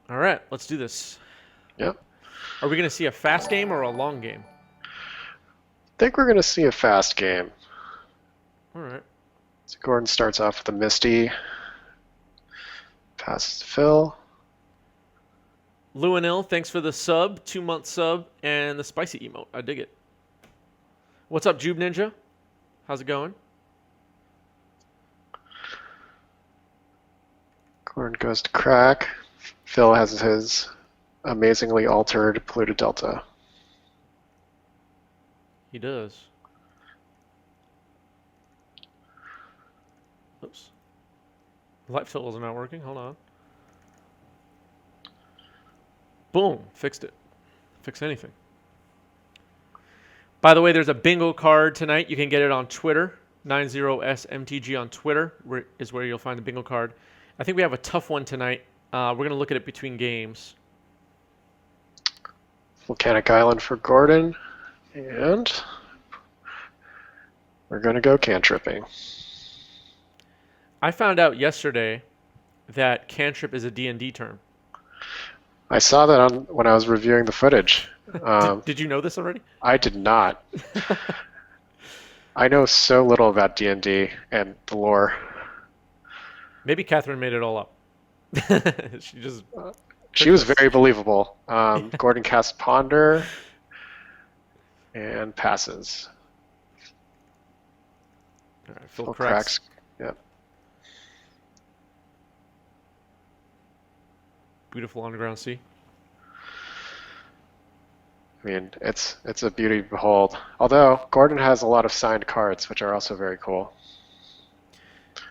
All right, let's do this. Yep. Are we going to see a fast game or a long game? Think we're going to see a fast game. All right. So Gordon starts off with a Misty, passes to Phil. Luanil, thanks for the sub, 2 month sub, and the spicy emote. I dig it. What's up, Jube Ninja? How's it going? Gordon goes to crack. Phil has his amazingly altered polluted delta. He does. Oops. Light filters are not working. Hold on. Boom. Fixed it. Fix anything. By the way, there's a bingo card tonight. You can get it on Twitter. 90smtg on Twitter is where you'll find the bingo card. I think we have a tough one tonight. We're going to look at it between games. Volcanic Island for Gordon. And we're going to go cantripping. I found out yesterday that cantrip is a D&D term. I saw that when I was reviewing the footage. Did you know this already? I did not. I know so little about D&D and the lore. Maybe Catherine made it all up. She just She took was this. very believable. Gordon casts Ponder and passes. All right, Phil Phil cracks. cracks. Yep. Beautiful underground sea. I mean, it's a beauty to behold. Although Gordon has a lot of signed cards, which are also very cool.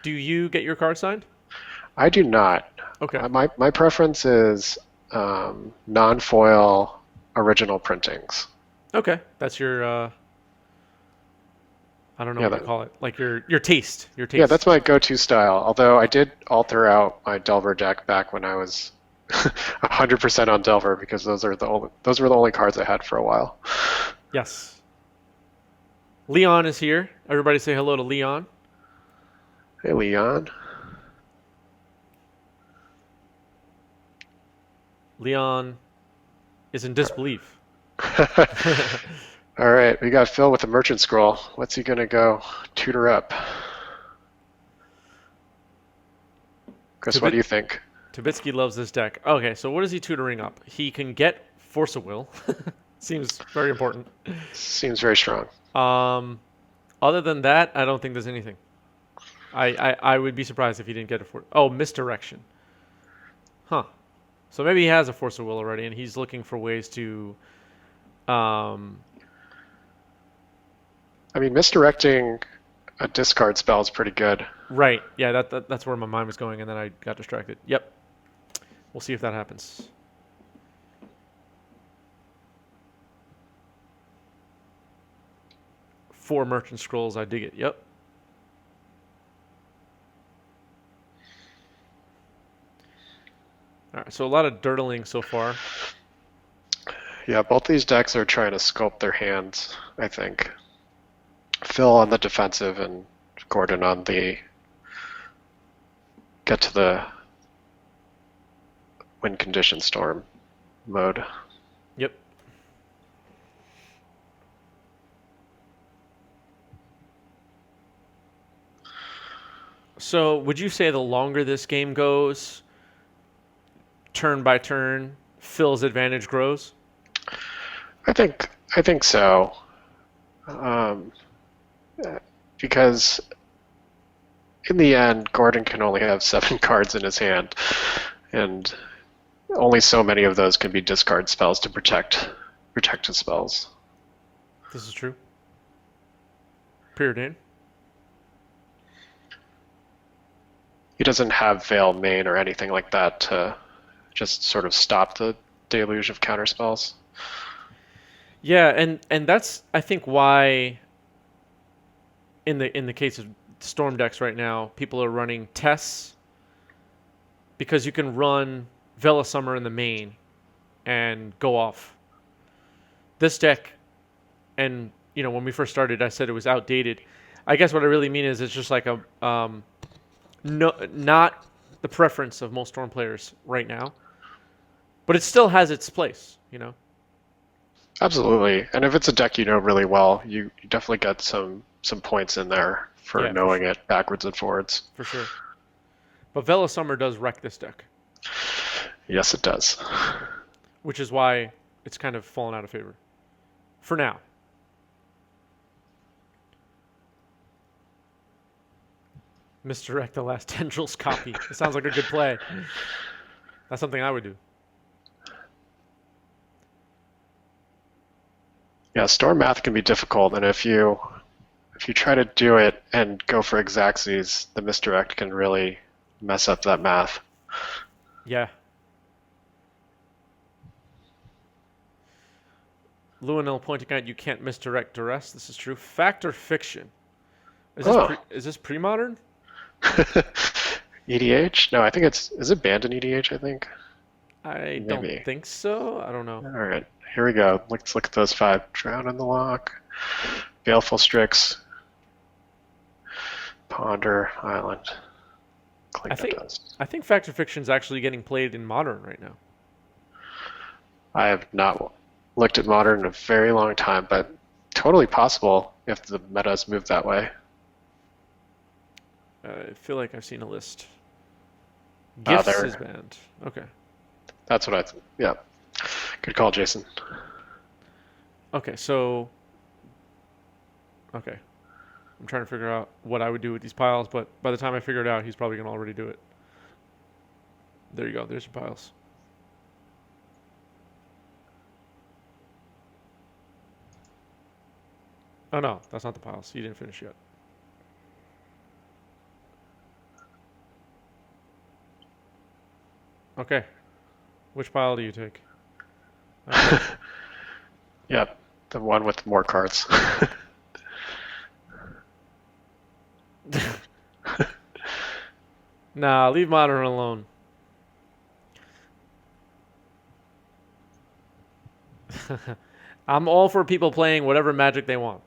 Do you get your card signed? I do not. Okay. My preference is non-foil original printings. Okay. That's your I don't know Yeah, what you call it. Like your taste. Your yeah, taste. that's my go-to style. Although I did alter out my Delver deck back when I was 100% on Delver because those were the only cards I had for a while. Yes. Leon is here. Everybody say hello to Leon. Hey, Leon. Leon is in disbelief. All right, we got Phil with the Merchant Scroll. What's he gonna go tutor up? Chris, what do Tabit- you think? Tabitsky loves this deck. Okay, so what is he tutoring up? He can get Force of Will. Seems very important. Seems very strong. Um, Other than that, I don't think there's anything. I would be surprised if he didn't get a force. Oh, misdirection. Huh. So maybe he has a Force of Will already, and he's looking for ways to. Um, I mean, misdirecting a discard spell is pretty good. right. Yeah, that's where my mind was going, and then I got distracted. Yep. We'll see if that happens. Four Merchant Scrolls. I dig it. Yep. All right. So a lot of dirtling so far. Yeah, both these decks are trying to sculpt their hands, I think. Phil on the defensive and Gordon on the get to the win condition storm mode. Yep. So would you say the longer this game goes, turn by turn, Phil's advantage grows? I think so. Um, because in the end, Gordon can only have 7 cards in his hand, and only so many of those can be discard spells to protect his spells. This is true. Preordained. He doesn't have Veil Main or anything like that to just sort of stop the deluge of counter spells. Yeah, and that's I think why in the case of storm decks right now, people are running tests because you can run Vela Summer in the main and go off. This deck, and when we first started, I said it was outdated. I guess what I really mean is it's just like a no, not the preference of most storm players right now. But it still has its place, you know? Absolutely. And if it's a deck you know really well, you definitely get some points in there for Yeah, knowing it backwards and forwards. for sure. But Vela Summer does wreck this deck, Yes, it does. which is why it's kind of fallen out of favor. For now. Misdirect the last Tendrils copy. It sounds like a good play. That's something I would do. Yeah, storm math can be difficult, and if you try to do it and go for Xaxes, the misdirect can really mess up that math. Yeah. Luanil pointing out you can't misdirect duress. This is true. Fact or fiction? Oh, Is this pre-modern? EDH? No, I think is it banned in EDH, I think? I don't Maybe. think so. I don't know. All right, here we go. Let's look at those five. Drown in the Lock, Baleful Strix, Ponder, Island, Clinching Dust. I think fact or fiction is actually getting played in modern right now. I have not looked at Modern in a very long time, but totally possible if the meta's moved that way. I feel like I've seen a list. Ah, Gifts there. is banned. Okay. That's what yeah. Good call, Jason. Okay, so okay. I'm trying to figure out what I would do with these piles, but by the time I figure it out, he's probably gonna already do it. There you go. There's your piles. Oh no, that's not the piles. You didn't finish yet. Okay. Which pile do you take? Okay. Yep, the one with more cards. Nah, leave modern alone. I'm all for people playing whatever magic they want.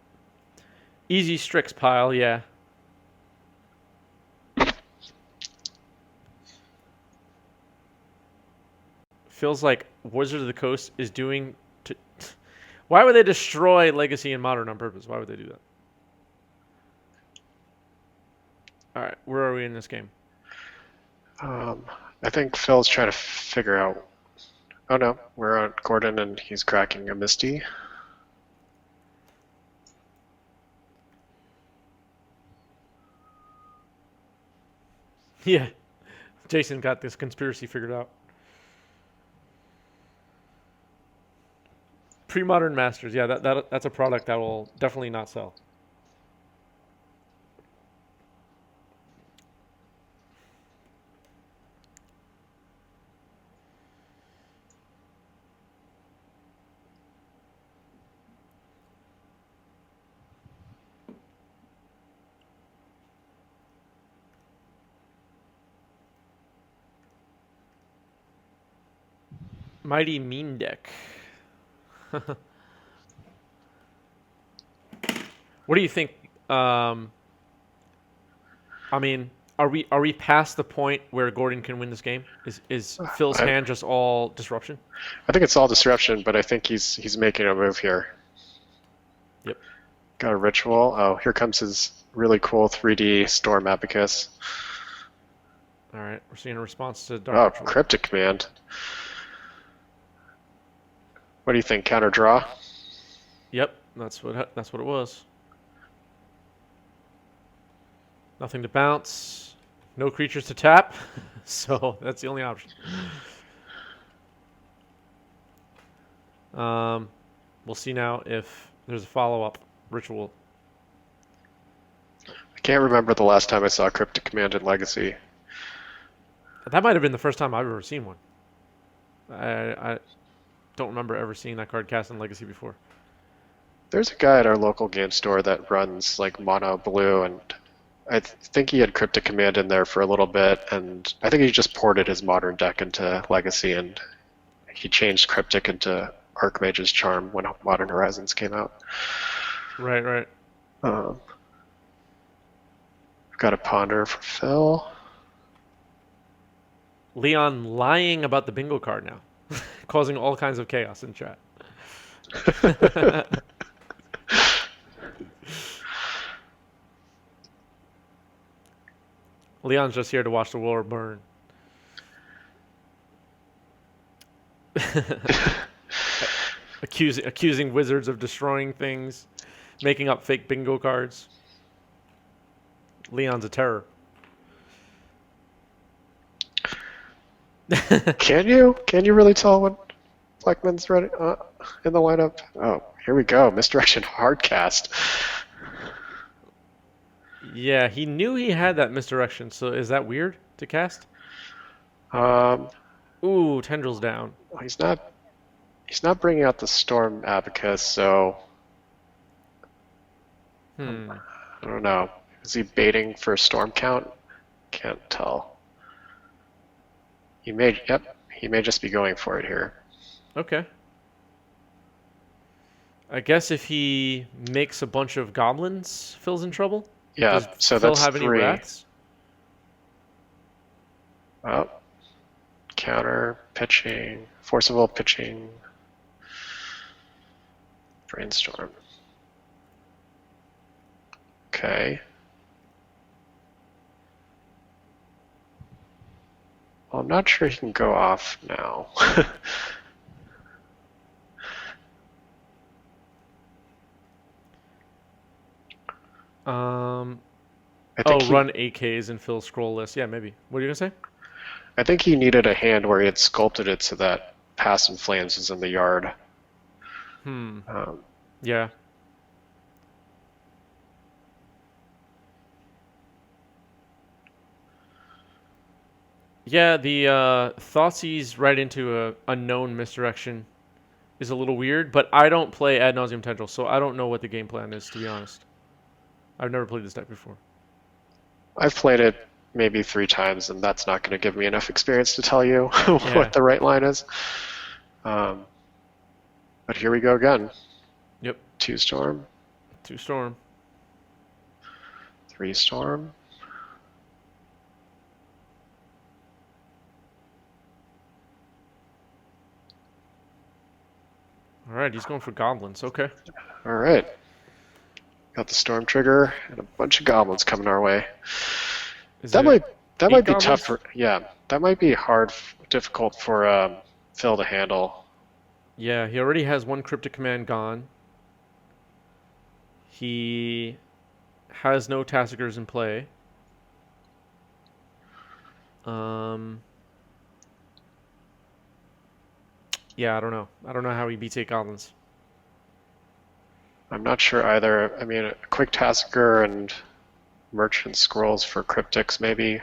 Easy Strix pile, yeah. Feels like Wizard of the Coast is doing to. Why would they destroy Legacy and Modern on purpose? Why would they do that? All right, where are we in this game? I think Phil's trying to figure out. Oh no, we're on Gordon and he's cracking a Misty. Yeah, Jason got this conspiracy figured out. Pre-modern masters, yeah, that's a product that will definitely not sell. Mighty Mean Deck. What do you think? I mean, are we past the point where Gordon can win this game? Is Phil's I, hand just all disruption? I think it's all disruption, but I think he's making a move here. Yep. Got a ritual. Oh, here comes his really cool 3D Storm Abacus. All right, we're seeing a response to Oh, Dark Ritual. Cryptic Command. What do you think? Counter draw? Yep, that's what it was. Nothing to bounce, no creatures to tap, so that's the only option. We'll see now if there's a follow-up ritual. I can't remember the last time I saw Cryptic Command in Legacy. That might have been the first time I've ever seen one. I don't remember ever seeing that card cast in Legacy before. There's a guy at our local game store that runs like mono blue, and I think he had Cryptic Command in there for a little bit, and I think he just ported his modern deck into Legacy, and he changed Cryptic into Archmage's Charm when Modern Horizons came out. Right, right. We've got a Ponder for Phil. Leon lying about the bingo card now. causing all kinds of chaos in chat. Leon's just here to watch the world burn. Accusing wizards of destroying things, making up fake bingo cards. Leon's a terror. Can you? Can you really tell when Blackman's ready in the lineup? Oh, here we go. Misdirection Hardcast. Yeah, he knew he had that misdirection, so is that weird to cast? Um, Ooh, Tendrils down. he's not. He's not bringing out the Storm Abacus, so Hmm. I don't know. Is he baiting for a Storm count? Can't tell. He may. Yep. He may just be going for it here. Okay. I guess if he makes a bunch of goblins, Phil's in trouble? Yeah. Does So Phil that's have any 3. rats? Oh, counter pitching, forcible pitching, brainstorm. Okay. Well, I'm not sure he can go off now. I think Run AKs and Phil's scroll list. Yeah, maybe. What are you gonna say? I think he needed a hand where he had sculpted it so that Pass and Flames is in the yard. Hmm. Um, Yeah. Yeah, the Thoughtseize right into a known misdirection is a little weird, but I don't play Ad Nauseam Tendrils, so I don't know what the game plan is, to be honest. I've never played this deck before. I've played it maybe 3 times, and that's not going to give me enough experience to tell you Yeah. what the right line is. But here we go again. Yep. 2 Storm, 2 Storm. 3 Storm. All right, he's going for goblins. Okay. All right. Got the Storm trigger and a bunch of goblins coming our way. Is That it might that 8 might be goblins? tough for that might be difficult for Phil to handle. Yeah, he already has 1 Cryptic Command gone. He has no Tassigers in play. Yeah, I don't know. I don't know how he beats 8 goblins. I'm not sure either. I mean, a quick Tasker and Merchant Scrolls for Cryptics maybe.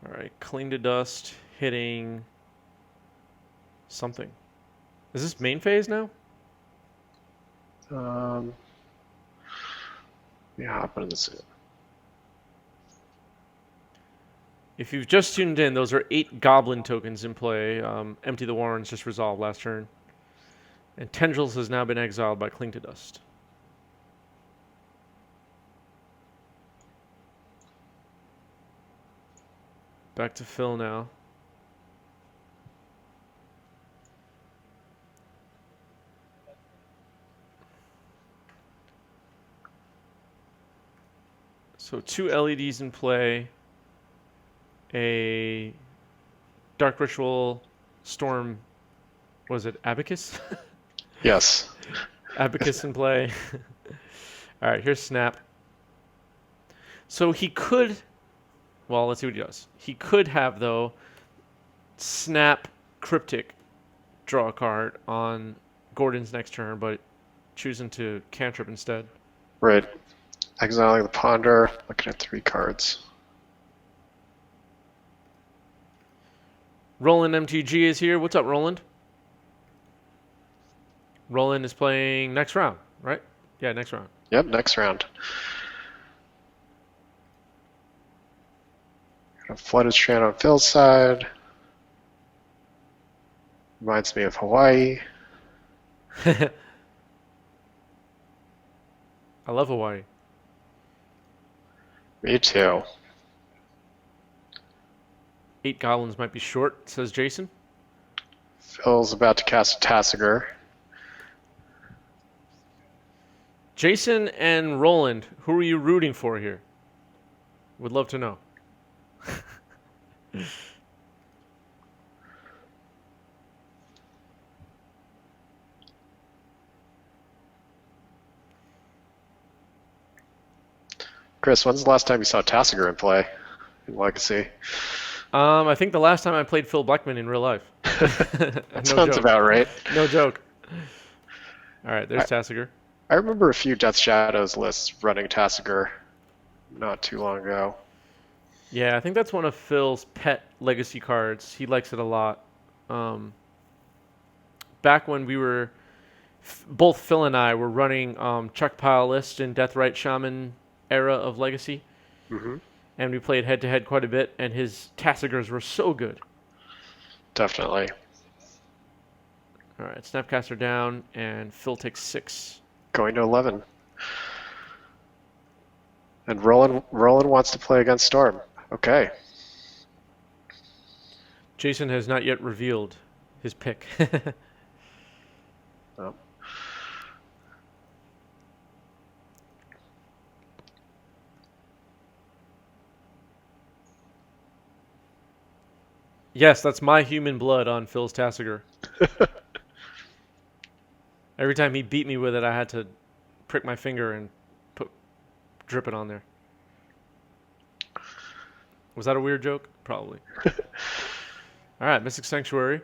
All right, Cling to Dust, hitting something. Is this main phase now? Yeah, hop into this. If you've just tuned in, those are 8 goblin tokens in play. Empty the Warrens just resolved last turn. And Tendrils has now been exiled by Cling to Dust. Back to Phil now. So 2 LEDs in play. A Dark Ritual Storm, was it Abacus? Yes. Abacus in play. All right, here's Snap. So he could, well, let's see what he does. He could have, though, Snap Cryptic, draw a card on Gordon's next turn, but choosing to cantrip instead. Right. Exiling the Ponder, looking at 3 cards. Roland MTG is here. What's up, Roland? Roland is playing next round, right? Yeah, next round. Yep, next round. Got a Flooded Strand on Phil's side. Reminds me of Hawaii. I love Hawaii. Me too. 8 goblins might be short, says Jason. Phil's about to cast Tassiger. Jason and Roland, who are you rooting for here? Would love to know. Chris, when's the last time you saw Tassiger in play in Legacy? I think the last time I played Phil Blackman in real life. That No sounds joke. about right. No joke. All right, there's Tassiger. I remember a few Death Shadows lists running Tassiger not too long ago. Yeah, I think that's one of Phil's pet legacy cards. He likes it a lot. Back when we were, both Phil and I were running Chuck Pile List in Deathrite Shaman era of Legacy. Mm-hmm. And we played head-to-head quite a bit, and his Tassigers were so good. Definitely. All right, Snapcaster down, and Phil takes 6. Going to 11. And Roland wants to play against Storm. Okay. Jason has not yet revealed his pick. Oh. Yes, that's my human blood on Phil's Tassiger. Every time he beat me with it, I had to prick my finger and drip it on there. Was that a weird joke? Probably. All right, Mystic Sanctuary.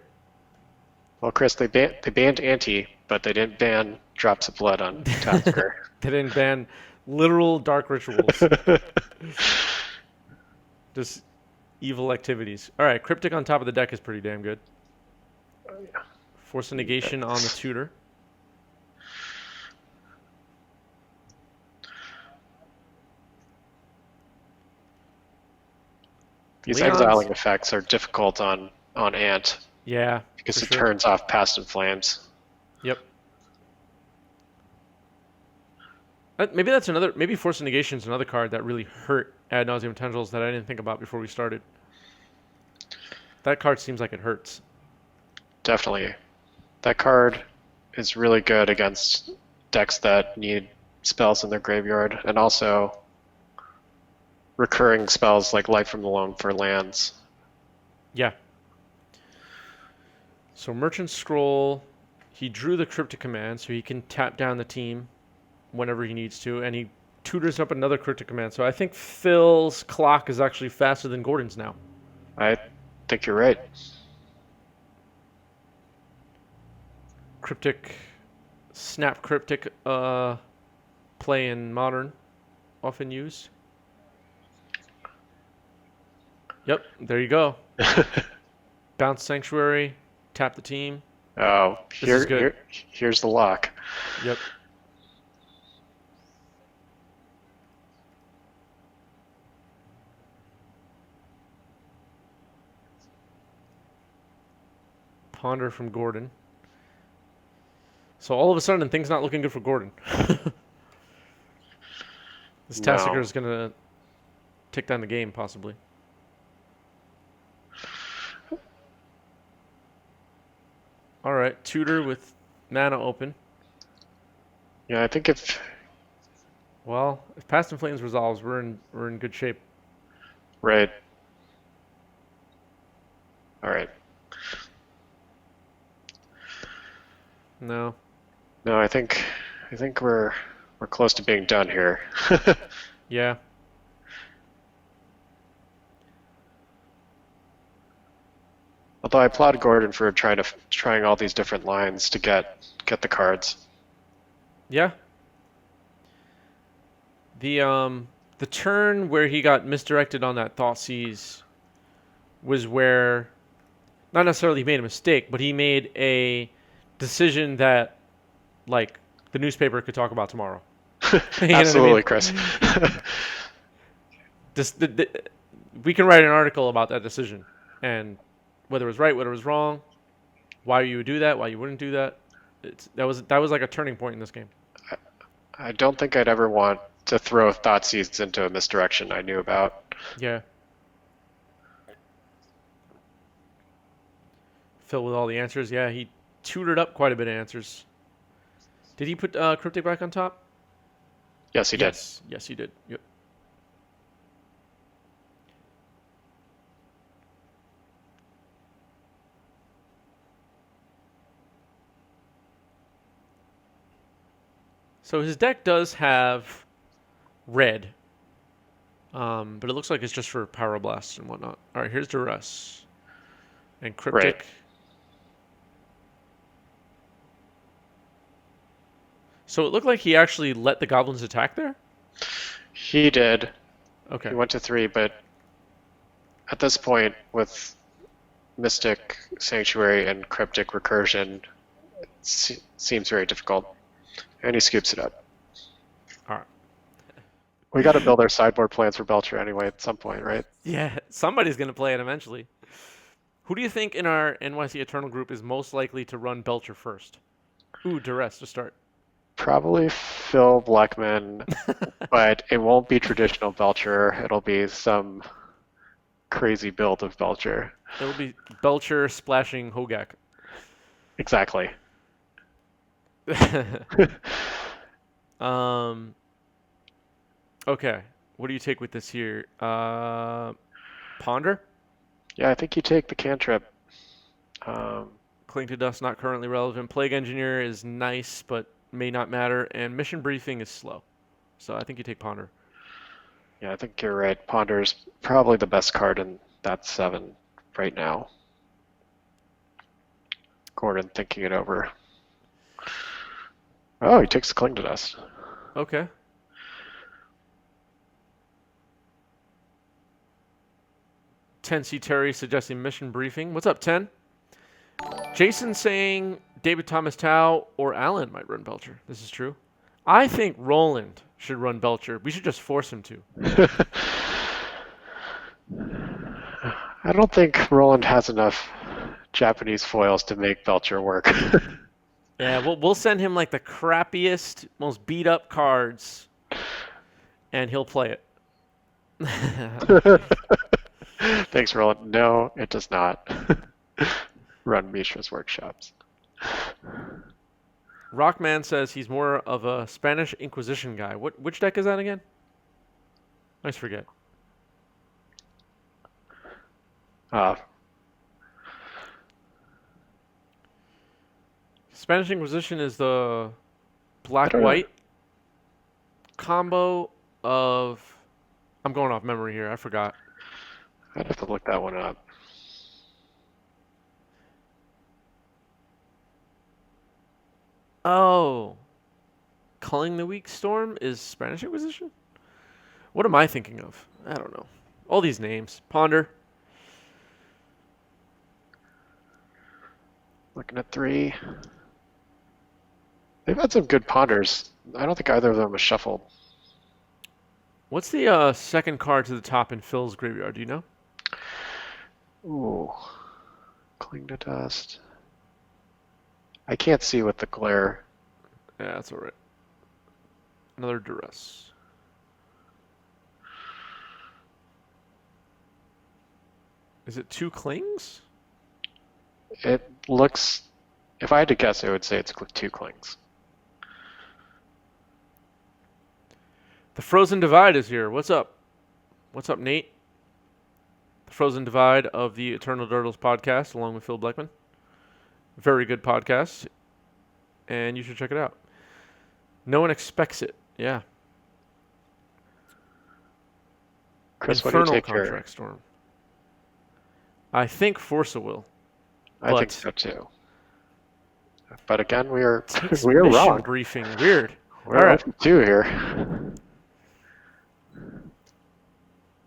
Well, Chris, they banned Anti, but they didn't ban Drops of Blood on Tassiger. They didn't ban literal dark rituals. Just evil activities. All right, Cryptic on top of the deck is pretty damn good. Oh, yeah. Force a negation on the tutor. These Leon's- exiling effects are difficult on Ant Yeah. because for it sure. turns off Past in Flames. Yep. Maybe that's another. Maybe Force of Negation is another card that really hurt Ad Nauseam Tendrils that I didn't think about before we started. That card seems like it hurts. Definitely. That card is really good against decks that need spells in their graveyard, and also recurring spells like Light from the Loam for lands. Yeah. So Merchant Scroll, he drew the Cryptic command, so he can tap down the team whenever he needs to, and he tutors up another Cryptic command. So I think Phil's clock is actually faster than Gordon's now. I think you're right. Cryptic, Snap Cryptic play in Modern, often used. Yep, there you go. Bounce Sanctuary, tap the team. Oh, This is good. here's the lock. Yep. Ponder from Gordon. So all of a sudden, things not looking good for Gordon. This Tassiger No. is going to take down the game, possibly. All right, tutor with mana open. Yeah, I think if Well, if Past in Flames resolves, we're in good shape. right. All right. No. No, I think we're close to being done here. Yeah. Although I applaud Gordon for trying all these different lines to get the cards. Yeah. The turn where he got misdirected on that Thoughtseize was where not necessarily he made a mistake, but he made a decision that like the newspaper could talk about tomorrow. You know what I mean? Absolutely, Chris. We can write an article about that decision and whether it was right, whether it was wrong, why you would do that, why you wouldn't do that. That was like a turning point in this game. I don't think I'd ever want to throw Thoughtseize into a misdirection I knew about. Yeah. Phil with all the answers. Yeah, he tutored up quite a bit of answers. Did he put Cryptic back on top? Yes, he did. Yes. Yes, he did. Yep. So his deck does have red, but it looks like it's just for Power Blasts and whatnot. All right, here's Duress and Right. Cryptic. So it looked like he actually let the goblins attack there? He did. Okay. He went to 3, but at this point, with Mystic Sanctuary and Cryptic Recursion, it seems very difficult. And he scoops it up. All right. We got to build our sideboard plans for Belcher anyway at some point, right? Yeah, somebody's going to play it eventually. Who do you think in our NYC Eternal group is most likely to run Belcher first? Ooh, Duress to start. Probably Phil Blackman, but it won't be traditional Belcher. It'll be some crazy build of Belcher. It'll be Belcher splashing Hogak. Exactly. Okay. What do you take with this here? Ponder? Yeah, I think you take the cantrip. Cling to Dust not currently relevant. Plague Engineer is nice, but may not matter. And Mission Briefing is slow. So I think you take Ponder. Yeah, I think you're right. Ponder's probably the best card in that 7 right now. Gordon thinking it over. Oh, he takes the Cling to Dust. Okay. C Terry suggesting Mission Briefing. What's up, 10? Jason saying David Thomas Tao or Allen might run Belcher. This is true. I think Roland should run Belcher. We should just force him to. I don't think Roland has enough Japanese foils to make Belcher work. Yeah, we'll send him like the crappiest, most beat up cards, and he'll play it. Thanks, Roland. No, it does not. Run Mishra's workshops. Rockman says he's more of a Spanish Inquisition guy. Which deck is that again? I always forget. Spanish Inquisition is the black-white combo of... I'm going off memory here. I forgot. I'd have to look that one up. Oh. Culling the Weak Storm is Spanish Inquisition? What am I thinking of? I don't know. All these names. Ponder. Looking at 3. They've had some good ponders. I don't think either of them was shuffled. What's the second card to the top in Phil's graveyard? Do you know? Ooh. Cling to Dust. I can't see with the glare. Yeah, that's all right. Another Duress. Is it 2 Clings? It looks... If I had to guess, I would say it's 2 Clings. The Frozen Divide is here. What's up? What's up, Nate? The Frozen Divide of the Eternal Turtles podcast, along with Phil Bleckman. Very good podcast, and you should check it out. No one expects it. Yeah. Chris, Infernal what do you take Contract here? Storm. I think Forza will. I think so too. But again, we are Mission wrong. Briefing. Weird. We're All right. 2 here.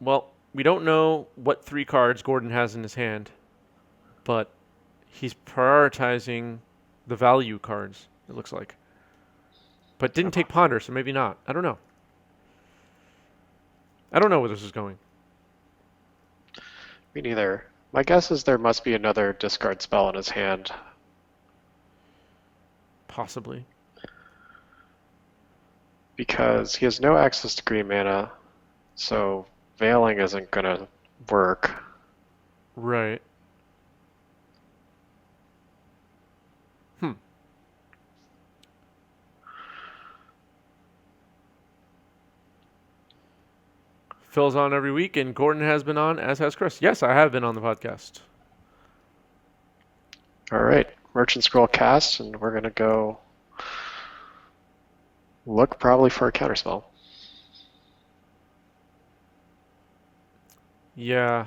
Well, we don't know what 3 cards Gordon has in his hand, but he's prioritizing the value cards, it looks like. But didn't take Ponder, so maybe not. I don't know. I don't know where this is going. Me neither. My guess is there must be another discard spell in his hand. Possibly. Because he has no access to green mana, so Veiling isn't going to work. Right. Phil's on every week, and Gordon has been on, as has Chris. Yes, I have been on the podcast. All right, Merchant Scroll cast, and we're gonna go look probably for a counterspell. Yeah.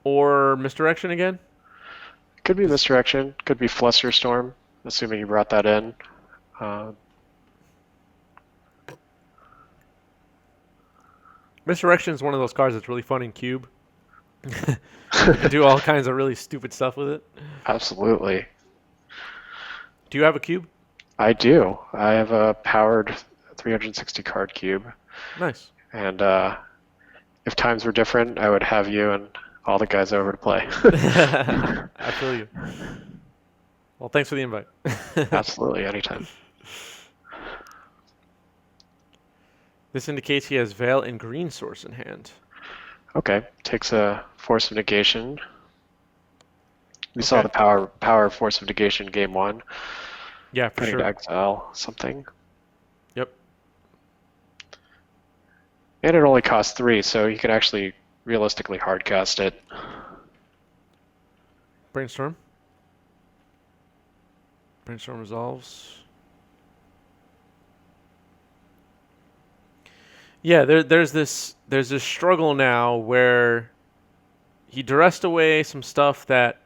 Or Misdirection again? Could be Misdirection, could be Flusterstorm, assuming you brought that in. Misdirection is one of those cards that's really fun in Cube. You can do all kinds of really stupid stuff with it. Absolutely. Do you have a Cube? I do. I have a powered 360 card cube. Nice. And if times were different, I would have you and all the guys over to play. I feel you. Well, thanks for the invite. Absolutely, anytime. This indicates he has Veil and Green Source in hand. Okay, takes a Force of Negation. We saw the power of Force of Negation game 1. Yeah, for Putting sure. to exile something. Yep. And it only costs 3, so you can actually realistically hardcast it. Brainstorm. Brainstorm resolves. Yeah, there's this struggle now where he duressed away some stuff that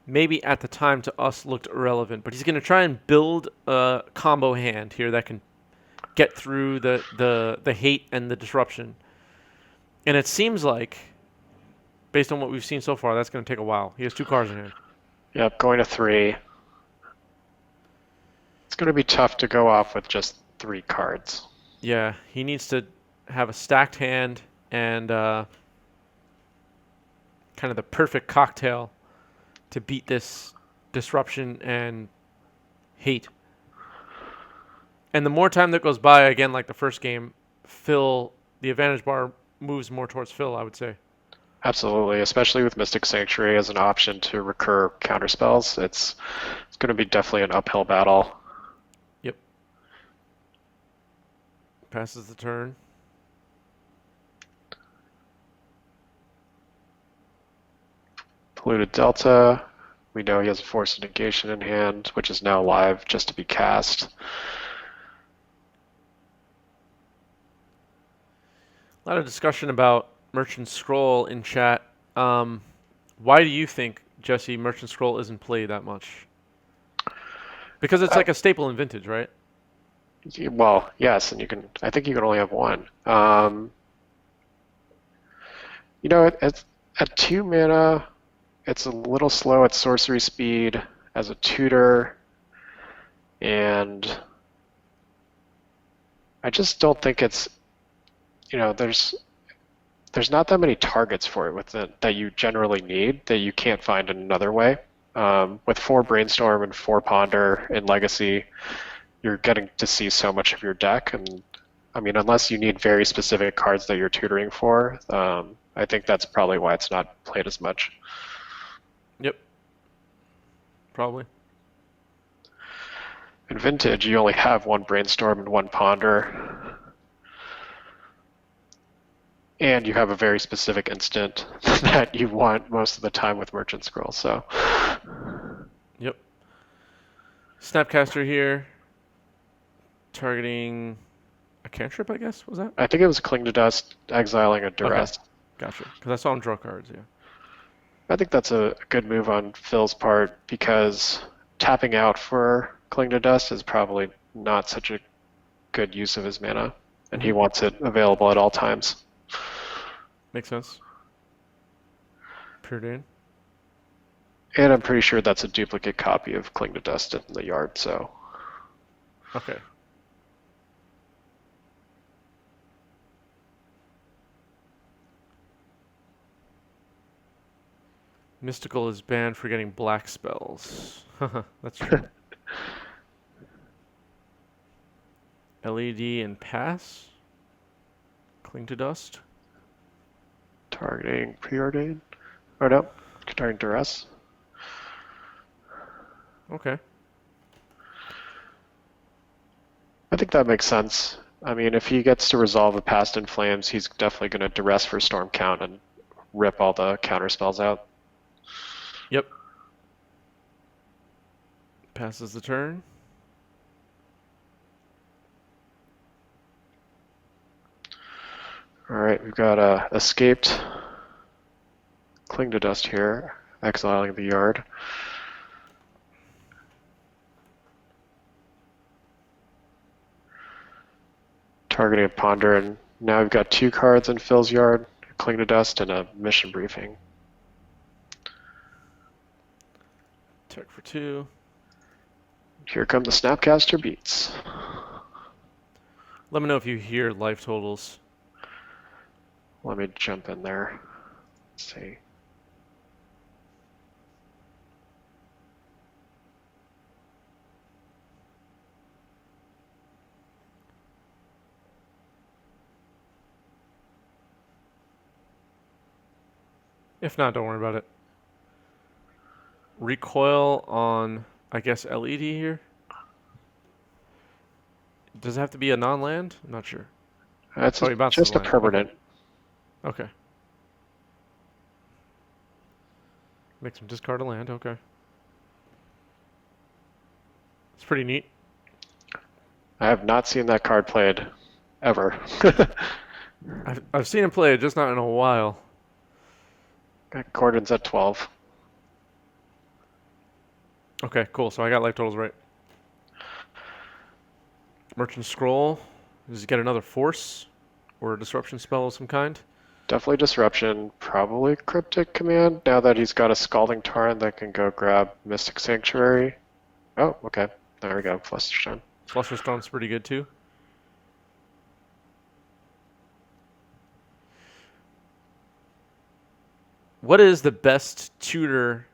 maybe at the time to us looked irrelevant, but he's going to try and build a combo hand here that can get through the hate and the disruption. And it seems like, based on what we've seen so far, that's going to take a while. He has 2 cards in hand. Yep, going to 3. It's going to be tough to go off with just 3 cards. Yeah, he needs to have a stacked hand and kind of the perfect cocktail to beat this disruption and hate. And the more time that goes by, again, like the first game, Phil, the advantage bar moves more towards Phil, I would say. Absolutely, especially with Mystic Sanctuary as an option to recur counterspells. It's going to be definitely an uphill battle. Yep. Passes the turn. Polluted Delta. We know he has a Force of Negation in hand, which is now live just to be cast. A lot of discussion about Merchant Scroll in chat. Why do you think, Jesse, Merchant Scroll isn't played that much? Because it's like a staple in Vintage, right? Well, yes, and I think you can only have 1. At 2 mana, it's a little slow at sorcery speed as a tutor, and I just don't think it's, there's not that many targets for it that you generally need that you can't find in another way. With 4 Brainstorm and 4 Ponder in Legacy, you're getting to see so much of your deck, and I mean, unless you need very specific cards that you're tutoring for, I think that's probably why it's not played as much. Yep. Probably. In Vintage, you only have 1 Brainstorm and 1 Ponder. And you have a very specific instant that you want most of the time with Merchant Scroll, so. Yep. Snapcaster here. Targeting a cantrip, I guess, was that? I think it was Cling to Dust, exiling a Duress. Okay. Gotcha. Because I saw him draw cards, yeah. I think that's a good move on Phil's part because tapping out for Cling to Dust is probably not such a good use of his mana, and he wants it available at all times. Makes sense. Preordain. And I'm pretty sure that's a duplicate copy of Cling to Dust in the yard, so. Okay. Mystical is banned for getting black spells. That's true. LED and pass. Cling to Dust. Targeting Preordain? Or no, targeting Duress. Okay. I think that makes sense. I mean, if he gets to resolve a Past in Flames, he's definitely going to duress for Storm Count and rip all the counter spells out. Yep. Passes the turn. All right, we've got Escaped Cling to Dust here, exiling the yard. Targeting a Ponder, and now we've got 2 cards in Phil's yard, Cling to Dust and a Mission Briefing. Check for 2. Here come the Snapcaster Beats. Let me know if you hear life totals. Let me jump in there. Let's see. If not, don't worry about it. Recoil on, I guess, LED here. Does it have to be a non-land? I'm not sure. That's Oh, he bounces just the a land. permanent. Okay. Makes him discard a land. Okay. It's pretty neat. I have not seen that card played ever. I've seen him play it, just not in a while. Gordon's at 12. Okay, cool. So I got life totals right. Merchant Scroll. Does he get another force or a disruption spell of some kind? Definitely Disruption, probably Cryptic Command, now that he's got a Scalding Torrent that can go grab Mystic Sanctuary. Oh, okay. There we go, Flusterstone. Flusterstone's pretty good too. What is the best tutor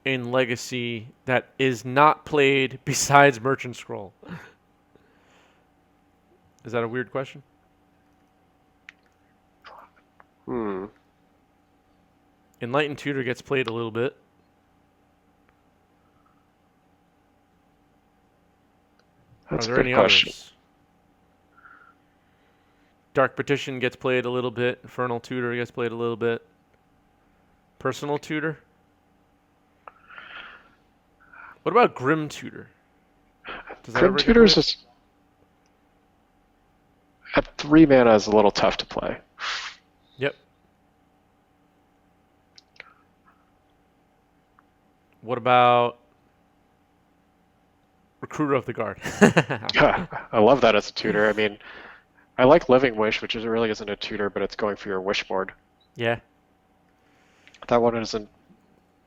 in Legacy that is not played besides Merchant Scroll? Is that a weird question? Enlightened Tutor gets played a little bit. That's a Are there good any question. others? Dark Petition gets played a little bit. Infernal Tutor gets played a little bit. Personal Tutor? What about Grim Tutor? Does that Grim ever get Tutor's played? just at 3 mana is a little tough to play. Yep. What about Recruiter of the Guard? I love that as a tutor. I mean, I like Living Wish, which really isn't a tutor, but it's going for your wish board. Yeah. That one isn't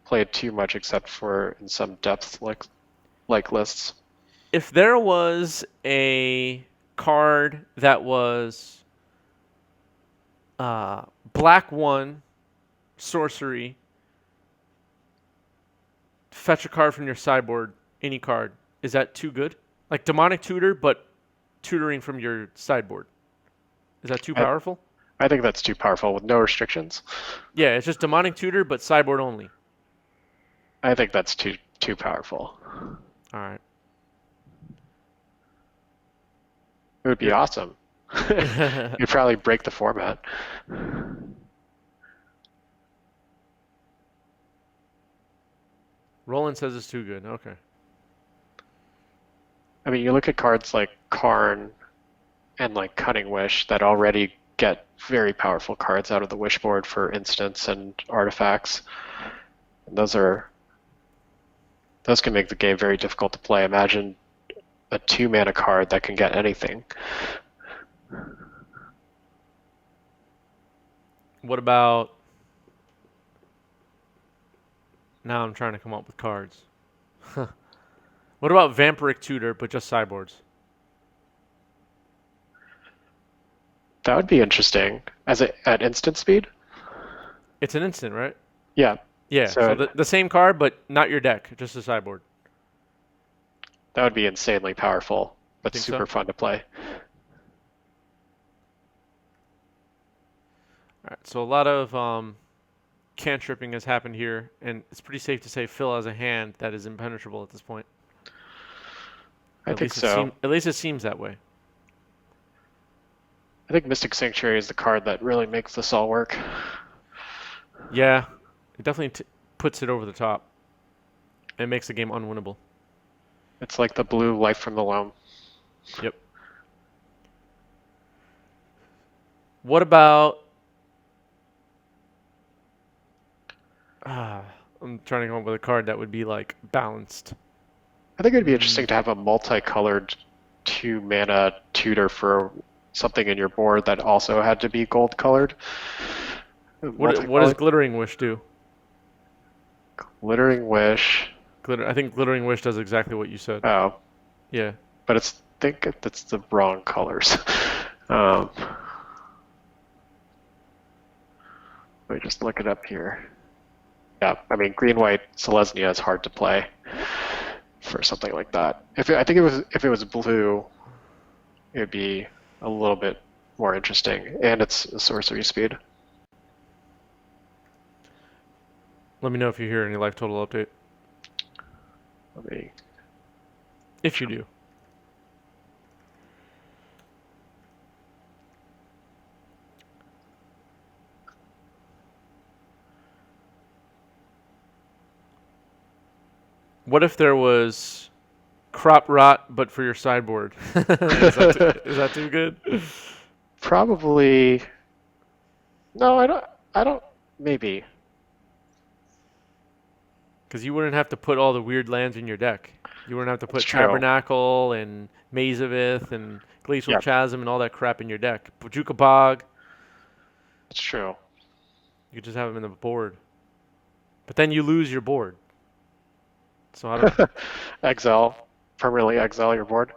played too much except for in some depth like lists. If there was a card that was black 1, sorcery, fetch a card from your sideboard, any card, is that too good? Like Demonic Tutor, but tutoring from your sideboard. Is that too powerful? I think that's too powerful with no restrictions. Yeah, it's just Demonic Tutor, but sideboard only. I think that's too powerful. All right. It would be awesome. You'd probably break the format. Roland says it's too good. Okay. I mean, you look at cards like Karn and like Cunning Wish that already get very powerful cards out of the wish board for instants and artifacts. And those can make the game very difficult to play. Imagine a 2-mana card that can get anything. What about... Now I'm trying to come up with cards. What about Vampiric Tutor, but just sideboards? That would be interesting. At instant speed? It's an instant, right? Yeah. Yeah, so the same card, but not your deck, just a sideboard. That would be insanely powerful, but Think super so? fun to play. All right, so a lot of cantripping has happened here, and it's pretty safe to say Phil has a hand that is impenetrable at this point. I think so. At least it seems that way. I think Mystic Sanctuary is the card that really makes this all work. Yeah, it definitely puts it over the top. It makes the game unwinnable. It's like the blue Life from the Loam. Yep. What about? Ah, I'm trying to come up with a card that would be like balanced. I think it'd be Mm, interesting to have a multicolored 2 mana tutor for something in your board that also had to be gold colored. what does Multicolored. Glittering Wish do? Glittering Wish. I think Glittering Wish does exactly what you said. Oh, Yeah. but I think that's the wrong colors. um, let me just look it up here. Yeah, I mean green white Selesnya is hard to play for something like that. I think if it was blue, it would be a little bit more interesting, and it's a sorcery speed. Let me know if you hear any life total update. Let me. If you do. What if there was crop rot, but for your sideboard? Is that too good? Probably. No, I don't. I don't. Maybe. Because you wouldn't have to put all the weird lands in your deck. You wouldn't have to That's put true. Tabernacle and Maze of Ith and Glacial Yeah, Chasm and all that crap in your deck. Pajuka Bog, that's true. you could just have them in the board. But then you lose your board. So I don't. Exile. Permanently exile your board.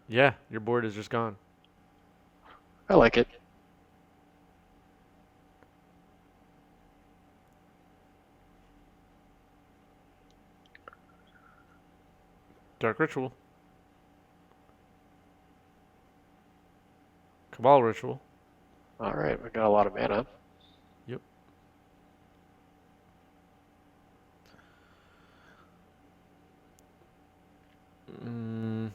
Yeah, your board is just gone. I like it. Dark Ritual, Cabal Ritual. All right, we got a lot of mana. Yep. Mm.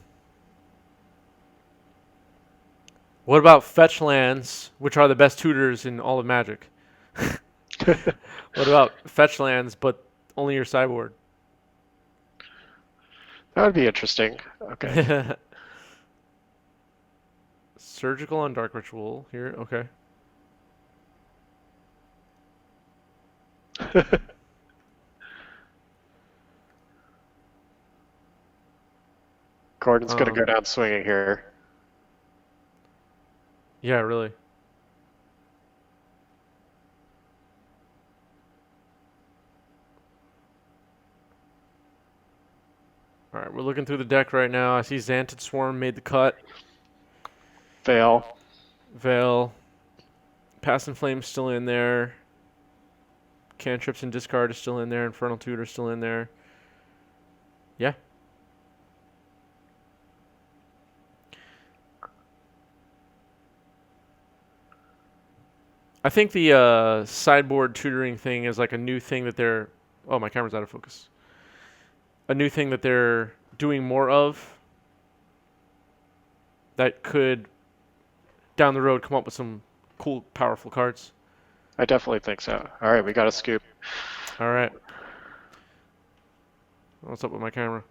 What about fetch lands, which are the best tutors in all of Magic? What about fetch lands, but only your sideboard? That would be interesting. Okay. Surgical on Dark Ritual here. Okay. Gordon's gonna go Um. down swinging here. Yeah, really. All right, we're looking through the deck right now. I see Xantid Swarm made the cut. Fail. Veil, Pass and Flame still in there. Cantrips and Discard is still in there. Infernal Tutor is still in there. Yeah. I think the sideboard tutoring thing is like a new thing that they're. Oh, my camera's out of focus. A new thing that they're doing more of that could, down the road, come up with some cool, powerful cards. I definitely think so. All right, we got a scoop. All right. What's up with my camera?